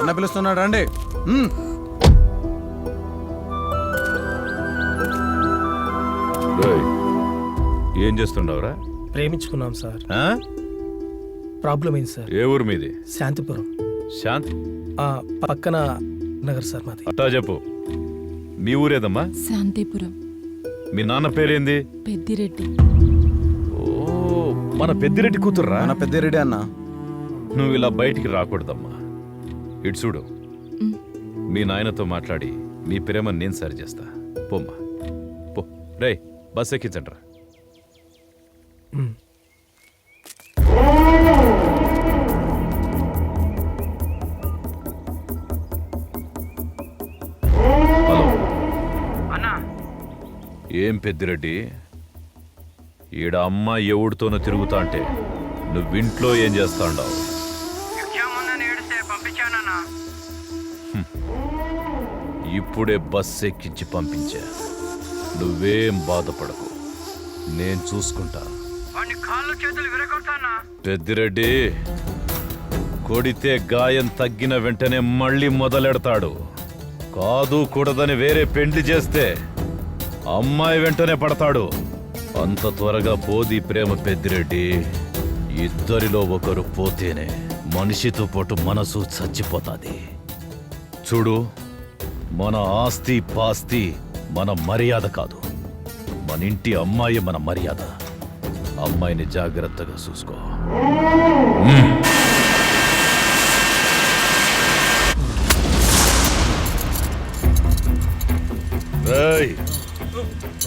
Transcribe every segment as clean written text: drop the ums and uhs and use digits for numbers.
అన్న పిలుస్తున్నాడు రండి. ఏం చేస్తుండవరా? ప్రేమించుకున్నాం సార్. ప్రాబ్లం ఏంటి సార్? ఏ ఊరు మీది? శాంతిపురం. శాంతి పక్కన నగర్ సార్ మాది. అట్టా చెప్పు. మీ ఊరేదమ్మా? శాంతిపురం. మీ నాన్న పేరేంది? పెద్దిరెడ్డి. ఓ, మన పెద్దిరెడ్డి కూతుర్రా? మన పెద్దిరెడ్డి అన్న. నువ్వు ఇలా బయటికి రాకూడదమ్మా. ఇటు చూడు, మీ నాయనతో మాట్లాడి మీ ప్రేమను నేను సరి చేస్తా. పోమ్మా పో. రే బస్ ఎక్కించండి రా. హలో అన్నా. ఏం పెద్దిరెడ్డి, ఈడ అమ్మ ఎవడితోనో తిరుగుతా అంటే నువ్వింట్లో ఏం చేస్తా ఉండవు? ఎగ్జామ్ ఉందని ఏడిస్తే పంపించానన్నా. ఇప్పుడే బస్ ఎక్కించి పంపించా. నువ్వేం బాధపడకు, నేను చూసుకుంటా. వాడిని కాళ్ళు చేతులు విరగొడతానా? పెద్దిరెడ్డి కొడితే గాయం తగ్గిన వెంటనే మళ్ళీ మొదలెడతాడు. కాదు కూడదని వేరే పెండ్లి చేస్తే అమ్మాయి వెంటనే పడతాడు. అంత త్వరగా పోది ప్రేమ పెద్దిరెడ్డి. ఇద్దరిలో ఒకరు పోతేనే మనిషితో పాటు మనసు చచ్చిపోతాది. చూడు, మన ఆస్తి పాస్తి మన మర్యాద కాదు, మన ఇంటి అమ్మాయి మన మర్యాద. అమ్మాయిని జాగ్రత్తగా చూసుకో.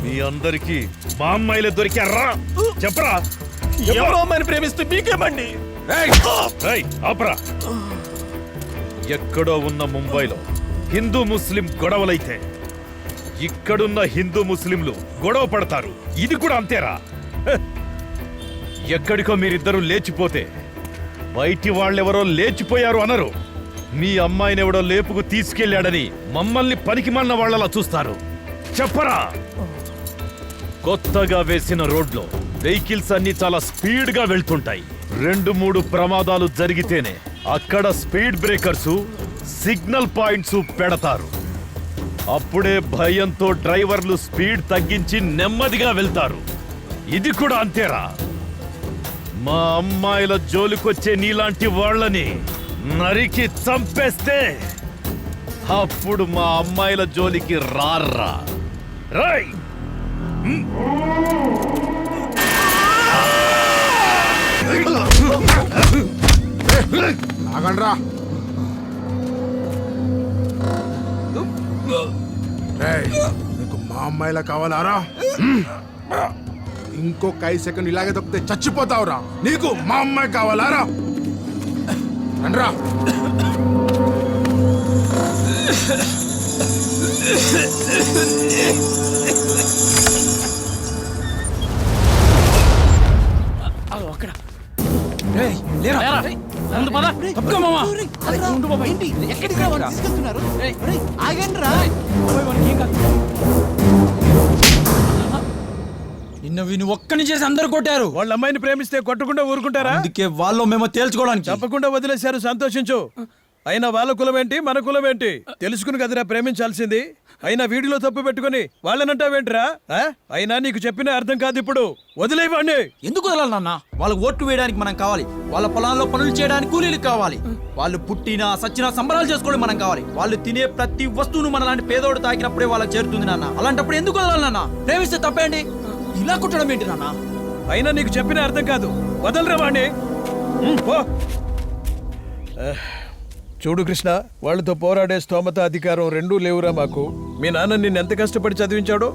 మీ అందరికి మా అమ్మాయిలే దొరికారా? చెప్పరా. ఎవరో అమ్మాయిని ప్రేమిస్తే మీకేమండి? ఆపరా. ఎక్కడో ఉన్న ముంబైలో హిందూ ముస్లిం గొడవలైతే ఇక్కడున్న హిందూ ముస్లింలు గొడవ పడతారు. ఇది కూడా అంతేరా? ఎక్కడికో మీరిద్దరూ లేచిపోతే బయటి వాళ్ళెవరో లేచిపోయారు అనరు. మీ అమ్మాయిని ఎవడో లేపుకు తీసుకెళ్లాడని మమ్మల్ని పనికిమాలిన వాళ్ళలా చూస్తారు. చెప్పరా. కొత్తగా వేసిన రోడ్లో వెహికల్స్ అన్ని చాలా స్పీడ్ గా వెళ్తుంటాయి. 2-3 ప్రమాదాలు జరిగితేనే అక్కడ స్పీడ్ బ్రేకర్స్, సిగ్నల్ పాయింట్స్ పెడతారు. అప్పుడే భయంతో డ్రైవర్లు స్పీడ్ తగ్గించి నెమ్మదిగా వెళ్తారు. ఇది కూడా అంతేరా? మా అమ్మాయిల జోలికొచ్చే నీలాంటి వాళ్ళని నరికి చంపేస్తే అప్పుడు మా అమ్మాయిల జోలికి రారా. రై ఆగండ్రా. నీకు మా అమ్మాయిలా కావాలారా? ఇంకొక 5 సెకండ్ ఇలాగే తప్పితే చచ్చిపోతావురా. నీకు మా అమ్మాయి కావాలారా? రండ్రా. అక్కడ నిన్న వీని ఒక్కని చేసి అందరు కొట్టారు. వాళ్ళ అమ్మాయిని ప్రేమిస్తే కొట్టకుండా ఊరుకుంటారా? అందుకే వాళ్ళు మేము తేల్చుకోవడానికి తప్పకుండా వదిలేశారు. సంతోషించు. అయినా వాళ్ళ కులమేంటి మన కులమేంటి తెలుసుకుని కదరా ప్రేమించాల్సింది. అయినా వీడిలో తప్పు పెట్టుకుని వాళ్ళనంటావేంట్రా? అయినా నీకు చెప్పిన అర్థం కాదు. ఇప్పుడు వదిలేవాడిని. ఎందుకు వదలాలి నాన్న? వాళ్ళకి ఓట్లు వేయడానికి మనం కావాలి, వాళ్ళ పొలాల్లో పనులు చేయడానికి కూలీలు కావాలి, వాళ్ళు పుట్టినా సచ్చినా సంబరాలు చేసుకోవడం మనం కావాలి. వాళ్ళు తినే ప్రతి వస్తువును మన లాంటి పేదోడు తాకినప్పుడే వాళ్ళకి చేరుతుంది నాన్న. అలాంటప్పుడు ఎందుకు వదలాలి నాన్న? ప్రేమిస్తే తప్పేంటి? ఇలా కుట్టడం ఏంటి నాన్న? అయినా నీకు చెప్పిన అర్థం కాదు. వదలరా వాడిని. చూడు కృష్ణ, వాళ్ళతో పోరాడే స్తోమత అధికారం రెండూ లేవురా మాకు. మీ నాన్న నిన్ను ఎంత కష్టపడి చదివించాడో.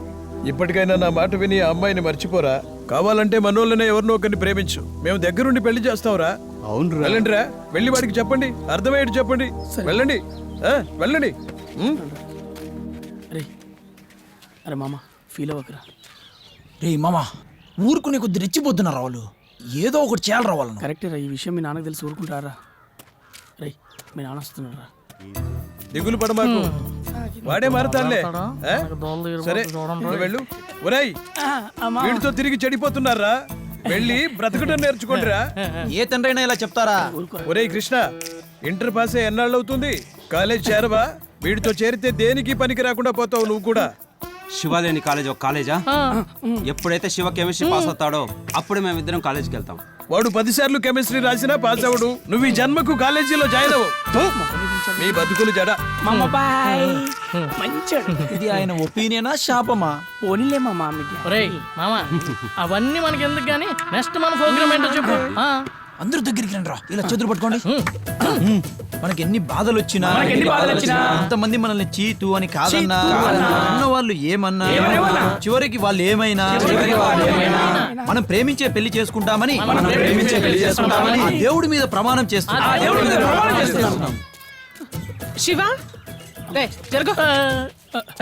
ఇప్పటికైనా నా మాట విని ఆ అమ్మాయిని మర్చిపోరా. కావాలంటే మనోళ్ళనే ఎవరినో ఒకరిని ప్రేమించు. మేము దగ్గరుండి పెళ్లి చేస్తాంరా. అవును, వెళ్ళండిరా. వెళ్ళి వాడికి చెప్పండి, అర్థమయ్యేది చెప్పండి. వెళ్ళండి, వెళ్ళండి. అరే మామ ఫీల్ అవ్వకరా. రే మామ, ఊరుకునే కొద్ది రెచ్చిపోతున్నారు వాళ్ళు. ఏదో ఒకటి చేయాలి రా వాళ్ళను. కరెక్టే రా. ఈ విషయం మీ నాన్నకు తెలిసి ఊరుకుంటారా? రే మీ నాన్న వస్తున్నారా? దిగులు పడమాకు, వాడే మారతాడులే. సరే నువ్వు వెళ్ళు. ఒరేయ్, వీడితో తిరిగి చెడిపోతున్నారా? వెళ్ళి బ్రతకడం నేర్చుకోండిరా. ఏ తండ్రైనా ఇలా చెప్తారా? ఒరేయ్ కృష్ణ, ఇంటర్ పాస్ అయ్యి ఎన్నాళ్ళు అవుతుంది? కాలేజ్ చేరవా? వీడితో చేరితే దేనికి పనికి రాకుండా పోతావు నువ్వు కూడా. శివ లేని కాలేజ్ ఒక కాలేజా? ఎప్పుడైతే శివ కెమిస్ట్రీ పాస్ అవుతాడో అప్పుడే మేమిద్దరం కాలేజ్కి వెళ్తాం. వాడు 10 సార్లు కెమిస్ట్రీ రాసినా పాస్ అవడు. నువ్వు ఈ జన్మకు కాలేజీలో జాయిన్ అవ్వవు. మీ బతుకులు జడ. మంచాడు. ఇది ఆయన ఒపీనియనా శాపమా? పోనీలే మా మామిడి. ఒరేయ్ మామ అవన్నీ మనకి ఎందుకు గానీ నెక్స్ట్ మన ప్రోగ్రామ్ ఏంటో చెప్పు. అందరూ దగ్గరికి రండి రా, ఇలా చేతులు పట్టుకోండి. మనకి ఎన్ని బాధలు వచ్చినా అంతమంది మనల్ని చీతు అని కాదన్నా, అన్న వాళ్ళు ఏమన్నా, చివరికి వాళ్ళు ఏమైనా, మనం ప్రేమించే పెళ్లి చేసుకుంటామని ఆ దేవుడి మీద ప్రమాణం చేస్తున్నాం. శివ రే జరగ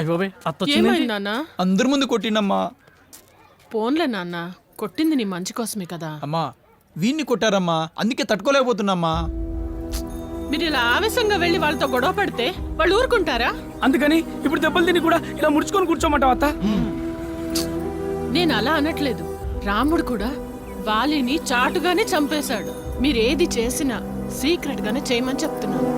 అయ్యోబే అత్త ఏమైంది నాన్న? అందరి ముందు కొట్టినమ్మా. పోన్లే నాన్న, కొట్టింది నీ మంచి కోసమే కదా. అమ్మా వీణ్ణి కొట్టారమ్మా, అందుకే తట్టుకోలేకపోతున్నామ్మా. మీరు ఇలా ఆవేశంగా వెళ్ళి వాళ్ళతో గొడవ పడితే వాళ్ళు ఊరుకుంటారా? అందుకని ఇప్పుడు దెబ్బలు తిని కూడా ఇలా ముడుచుకొని కూర్చోమంటావు అత్త? నేను అలా అనట్లేదు. రాముడు కూడా వాలిని చాటుగానే చంపేశాడు. మీరేది చేసినా సీక్రెట్ గానే చేయమని చెప్తున్నాను.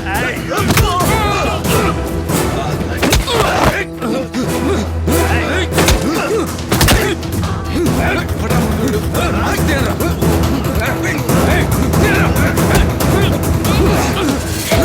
Hey!